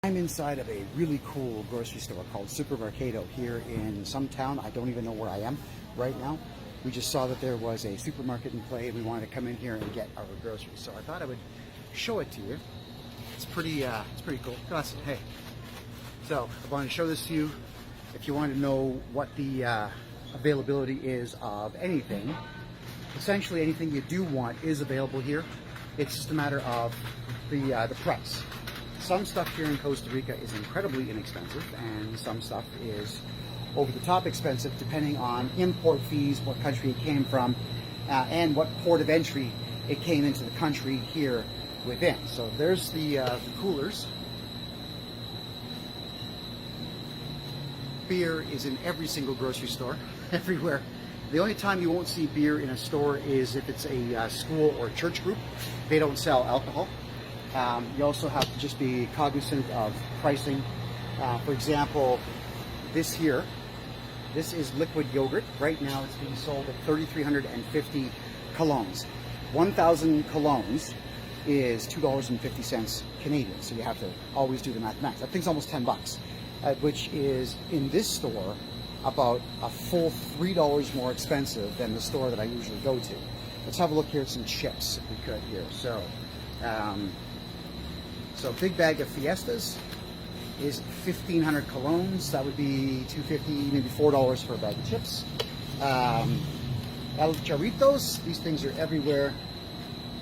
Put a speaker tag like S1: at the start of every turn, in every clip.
S1: I'm inside of a really cool grocery store called Supermercado here in some town. I don't even know where I am right now. We just saw that there was a supermarket in play and we wanted to come in here and get our groceries. So I thought I would show it to you. It's pretty cool. Awesome. Hey. So I wanted to show this to you. If you want to know what the availability is of anything, essentially anything you do want is available here. It's just a matter of the price. Some stuff here in Costa Rica is incredibly inexpensive, and some stuff is over the top expensive depending on import fees, what country it came from, and what port of entry it came into the country here within. So there's the coolers. Beer is in every single grocery store, everywhere. The only time you won't see beer in a store is if it's a school or church group. They don't sell alcohol. You also have to just be cognizant of pricing. For example, this here, this is liquid yogurt. Right now it's being sold at 3,350 colones. 1,000 colones is $2.50 Canadian, so you have to always do the mathematics. That thing's almost 10 bucks, which is in this store about a full $3 more expensive than the store that I usually go to. Let's have a look here at some chips if we could here. So a big bag of Fiestas is 1,500 colones. That would be $2.50, maybe $4 for a bag of chips. El Charritos, these things are everywhere,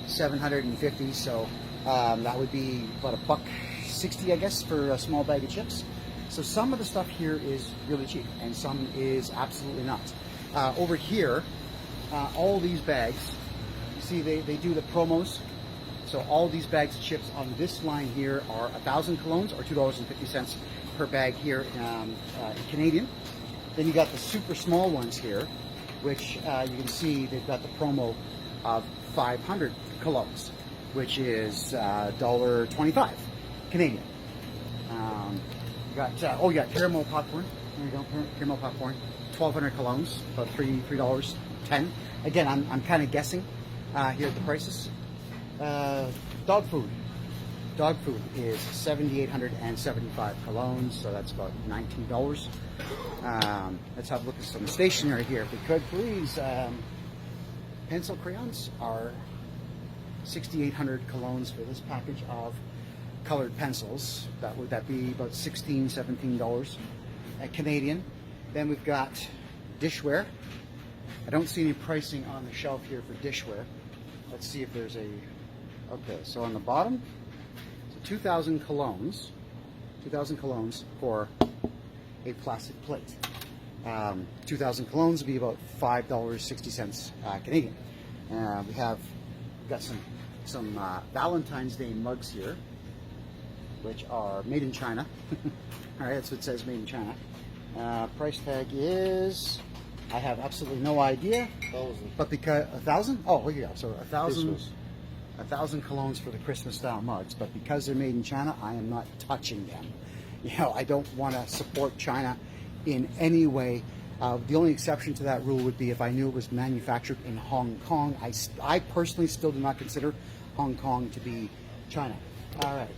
S1: 750. So that would be about $1.60, I guess, for a small bag of chips. So some of the stuff here is really cheap, and some is absolutely not. Over here, all these bags, you see they do the promos. So all these bags of chips on this line here are 1,000 colones or $2.50 per bag here in Canadian. Then you got the super small ones here, which you can see they've got the promo of 500 colones, which is $1.25 Canadian. You got caramel popcorn. There you go, caramel popcorn, 1,200 colones, about $3.10. Again, I'm kind of guessing here at the prices. Dog food. Dog food is 7,875 colones, so that's about $19. Let's have a look at some stationery here, if we could, please. Pencil crayons are 6,800 colones for this package of colored pencils. Would that be about $16, $17 Canadian. Then we've got dishware. I don't see any pricing on the shelf here for dishware. Let's see if there's a... Okay, so on the bottom, so 2,000 colones for a plastic plate. 2,000 colones would be about $5.60 Canadian. We've got some Valentine's Day mugs here, which are made in China. All right, that's what it says, made in China. Price tag is, I have absolutely no idea.
S2: 1,000.
S1: But because 1,000? Oh, here you go. So 1,000 colones for the Christmas style mugs, but because they're made in China, I am not touching them. You know, I don't want to support China in any way. The only exception to that rule would be if I knew it was manufactured in Hong Kong. I personally still do not consider Hong Kong to be China. All right,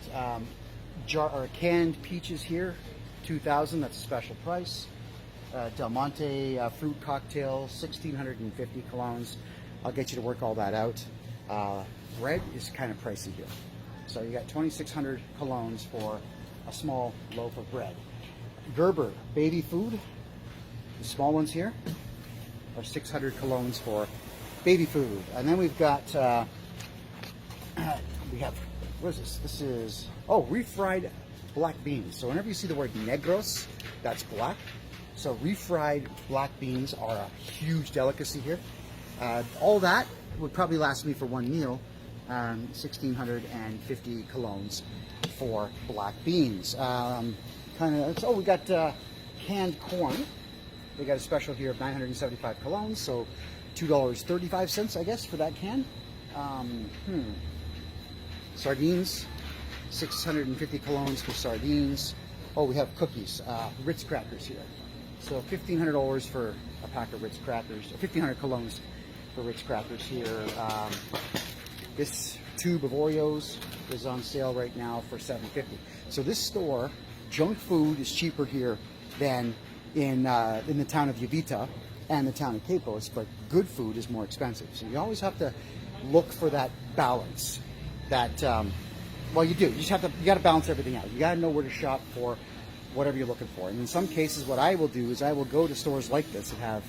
S1: canned peaches here, 2,000. That's a special price. Del Monte fruit cocktail, 1,650 colones. I'll get you to work all that out. Bread is kind of pricey here. So you got 2,600 colones for a small loaf of bread. Gerber baby food, the small ones here are 600 colones for baby food. And then we've got, what is this? This is, refried black beans. So whenever you see the word negros, that's black. So refried black beans are a huge delicacy here. All that would probably last me for one meal. 1,650 colones for black beans. We got canned corn. They got a special here of 975 colones, so $2.35, I guess, for that can. Sardines, 650 colones for sardines. Oh, we have cookies, Ritz crackers here. So $1,500 for a pack of Ritz crackers, or 1,500 colones for Ritz crackers here. This tube of Oreos is on sale right now for $7.50. So this store, junk food is cheaper here than in the town of Uvita and the town of Capos, but good food is more expensive. So you always have to look for that balance. That well, you do. You just have to. You got to balance everything out. You got to know where to shop for whatever you're looking for. And in some cases, what I will do is I will go to stores like this that have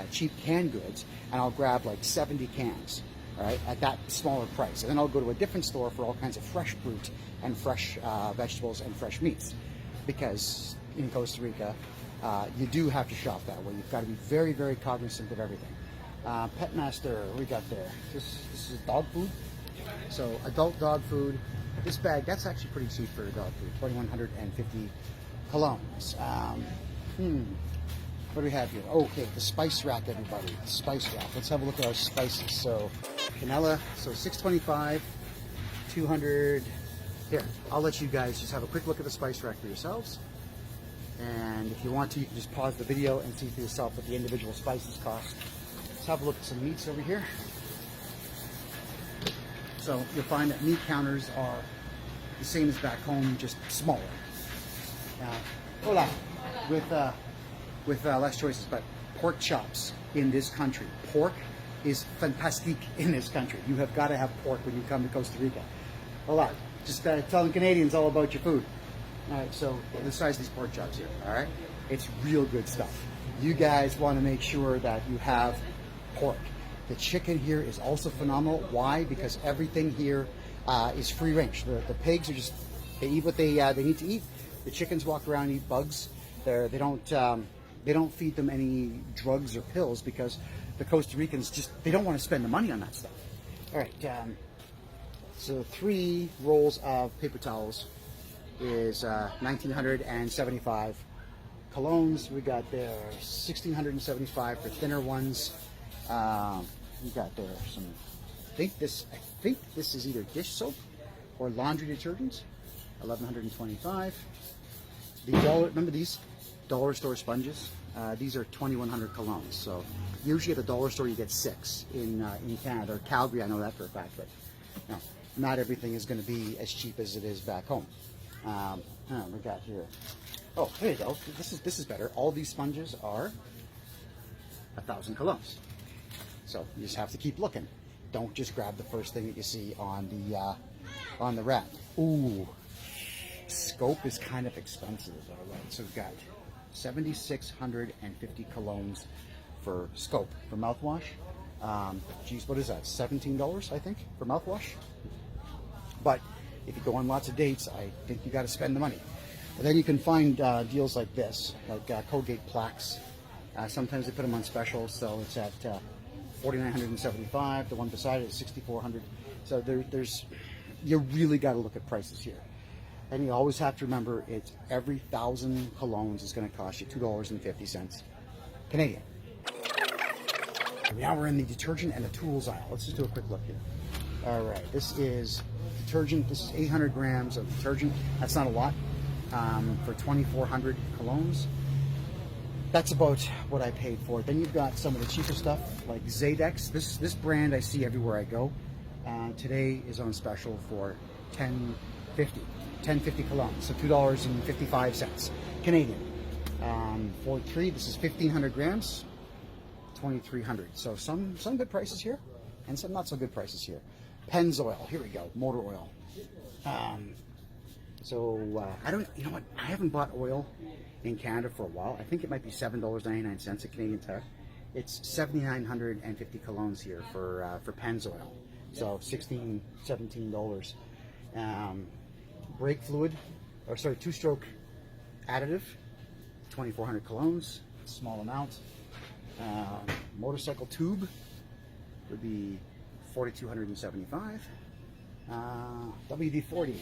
S1: cheap canned goods, and I'll grab like 70 cans, all right, at that smaller price. And then I'll go to a different store for all kinds of fresh fruit and fresh vegetables and fresh meats, because in Costa Rica, you do have to shop that way. You've got to be very, very cognizant of everything. Petmaster, what we got there? This is dog food. So adult dog food. This bag, that's actually pretty cheap for dog food. 2,150 colognes. What do we have here? Okay, the spice rack, everybody. The spice rack. Let's have a look at our spices. So canela, so 625, 200. Here, I'll let you guys just have a quick look at the spice rack for yourselves. And if you want to, you can just pause the video and see for yourself what the individual spices cost. Let's have a look at some meats over here. So you'll find that meat counters are the same as back home, just smaller. Hola, with less choices, but pork chops in this country. Pork is fantastic in this country. You have got to have pork when you come to Costa Rica. Hola, just telling Canadians all about your food. All right, so the size of these pork chops here, all right? It's real good stuff. You guys want to make sure that you have pork. The chicken here is also phenomenal. Why? Because everything here is free range. The pigs are just, they eat what they need to eat. The chickens walk around and eat bugs. They don't feed them any drugs or pills, because the Costa Ricans just, they don't want to spend the money on that stuff. All right, so 3 rolls of paper towels is 1,975 colognes. We got there 1,675 for thinner ones. We got there some, I think this is either dish soap or laundry detergents, 1,125. Remember these dollar store sponges? These are 2,100 colognes. So usually at the dollar store you get 6 in Canada, or Calgary, I know that for a fact, but no, not everything is going to be as cheap as it is back home. We got here. Oh, there you go. This is better. All these sponges are 1,000 colognes. So you just have to keep looking. Don't just grab the first thing that you see on the rack. Ooh, scope is kind of expensive. All right, so we've got 7,650 colognes for scope for mouthwash. Geez, what is that? $17, I think, for mouthwash. But if you go on lots of dates, I think you got to spend the money. And then you can find deals like this, like Colgate plaques. Sometimes they put them on special, so it's at 4,975. The one beside it is 6,400. So you really got to look at prices here. And you always have to remember, it's every 1,000 colognes is going to cost you $2.50 Canadian. Now we're in the detergent and the tools aisle. Let's just do a quick look here. All right, this is detergent. This is 800 grams of detergent. That's not a lot for 2,400 colognes. That's about what I paid for it. Then you've got some of the cheaper stuff like Zadex. This brand I see everywhere I go. Today is on special for $10.50 colognes, so $2.55 Canadian. For 3, this is 1,500 grams, 2,300. So some good prices here, and some not so good prices here. Pennzoil, here we go, motor oil. I don't, you know what? I haven't bought oil in Canada for a while. I think it might be $7.99 a Canadian tire. It's 7,950 colognes here for Pennzoil, so $16-17. Brake fluid, or sorry, 2-stroke additive, 2,400 colognes, small amount. Motorcycle tube would be 4,275. WD-40,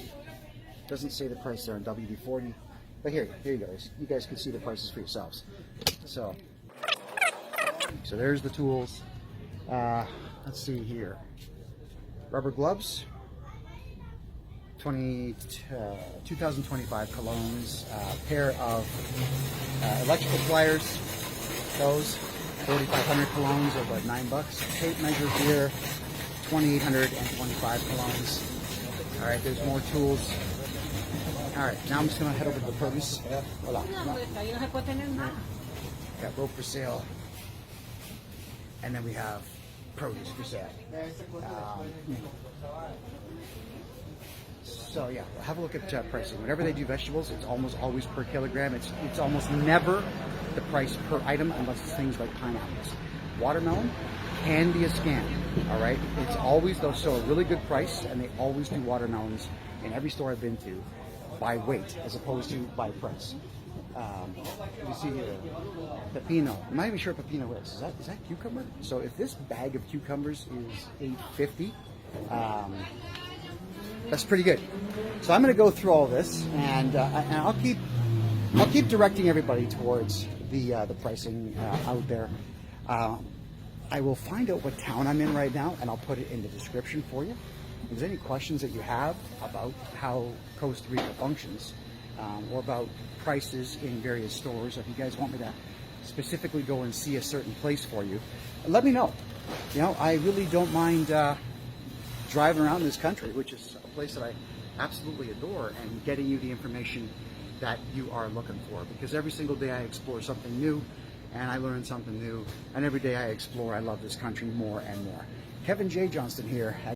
S1: doesn't say the price there on WD-40, but here you guys. You guys can see the prices for yourselves. So there's the tools. Let's see here. Rubber gloves, 2,025 colognes. Pair of electrical pliers, those 4,500 colognes, or about $9. Tape measure here, 2,825 colognes. All right, there's more tools. All right, now I'm just gonna head over to the produce. Hola. Got rope for sale, and then we have produce for sale. So yeah, have a look at pricing. Whenever they do vegetables, it's almost always per kilogram. It's almost never the price per item unless it's things like pineapples. Watermelon can be a scam. All right, it's always they'll show a really good price, and they always do watermelons in every store I've been to by weight as opposed to by price. You see here, pepino. I'm not even sure what pepino is. Is that cucumber? So if this bag of cucumbers is $8.50, that's pretty good. So I'm going to go through all this, and I'll keep directing everybody towards the pricing out there. I will find out what town I'm in right now, and I'll put it in the description for you. If there's any questions that you have about how Costa Rica functions, or about prices in various stores, if you guys want me to specifically go and see a certain place for you, let me know. You know, I really don't mind driving around this country, which is a place that I absolutely adore, and getting you the information that you are looking for, because every single day I explore something new and I learn something new, and every day I explore, I love this country more and more. KevinJJohnston here.